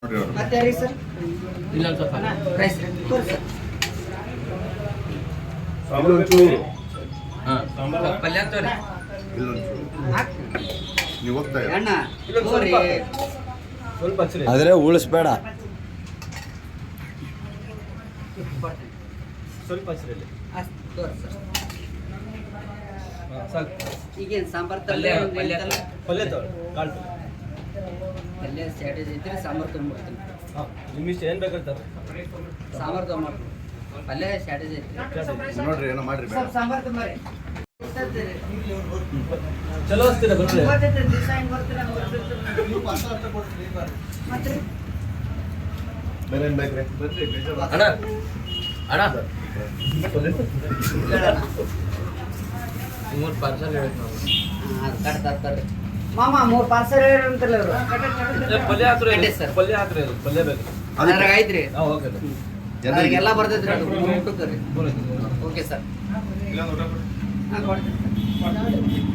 ಮತ್ತೆ ಯಾರಿಗೆ ಸರ್? ಇಲ್ಲೊಂದು ಸ್ವಲ್ಪ ರೈಸ್ ತೋರಿ ಸರ್. ಪಲ್ಯ ತೋರಿ ನೀವು ಹೋಗ್ತಾ ಅಣ್ಣ ತೋರಿ ಸ್ವಲ್ಪ ಹಚ್ಚಿರಿ. ಆದರೆ ಉಳಿಸ್ಬೇಡ. ಸ್ವಲ್ಪ ಹಚ್ಚಿರಿ ಇಲ್ಲಿ. ಅಷ್ಟು ತೋರಿ ಸರ್. ಸಾಕು. ಈಗೇನು ಸಾಂಬಾರು ಪಲ್ಯ ತಲೆ ಪಲ್ಯ ಪಲ್ಯ ತೋರಿ ಕಾಳು ಪಲ್ಯ ಸ್ಯಾಟೇಜ್ ಐತ್ರಿ ಸಾಂಬಾರು ತೊಗೊಂಡ್ಬಿಡ್ತೀನಿ. ಹಾಂ ನಿಮ್ಮಿಷ್ಟ ಏನು ಬೇಕಾಗ್ತಾರೆ ಸಾಂಬಾರು ತೊಗೊಂಡ್ಬಿಡ್ತೀನಿ. ಪಲ್ಯ ಸ್ಯಾಟೇಜ್ ಐತ್ರಿ. ನೋಡ್ರಿ ಏನೋ ಮಾಡ್ರಿ ಬೇಡ. ಸ್ವಲ್ಪ ಸಾಂಬಾರು ತೊಂಬರ್ರಿ. ಚಲೋ ಹಚ್ತೀರ ಬರ್ರಿ. ಗೊತ್ತೈತೆ ದಿವಸ ಹೆಂಗೆ ಬರ್ತೀರ ಮತ್ತೆ ಬೇರೆ ಏನು ಬೇಕ್ರಿ? ಅಣ್ಣ ಅಣ್ಣ ಮೂರು ಪಾರ್ಸಲ್ ಹೇಳ್ತೀನಿ ಅದು ಕಟ್ ತರ್ತಾರೆ ಮಾಮ 3 ಪಾರ್ಸಲ್ ಹೇಳ್ರಂತಲ್ಲ ಅವರು ಪಲ್ಯ ಹಾಕ್ರಿ ಗಡ್ಡೆ ಸರ್. ಪಲ್ಯ ಹಾಕ್ರಿ ಅದು ಪಲ್ಯ ಬೇಕು ಅದ್ರಾಗ ಐತ್ರಿ ಹಾಂ ಓಕೆ ಅದ್ರಾಗೆಲ್ಲ ಬರ್ತೈತ್ರಿ ಅದು ಊಟಕ್ಕೆ ರೀ. ಓಕೆ ಸರ್ ಇಲ್ಲ ನೋಡ್ರಿ. ಹಾಂ ಕೊಡ್ತೀನಿ ಸರ್.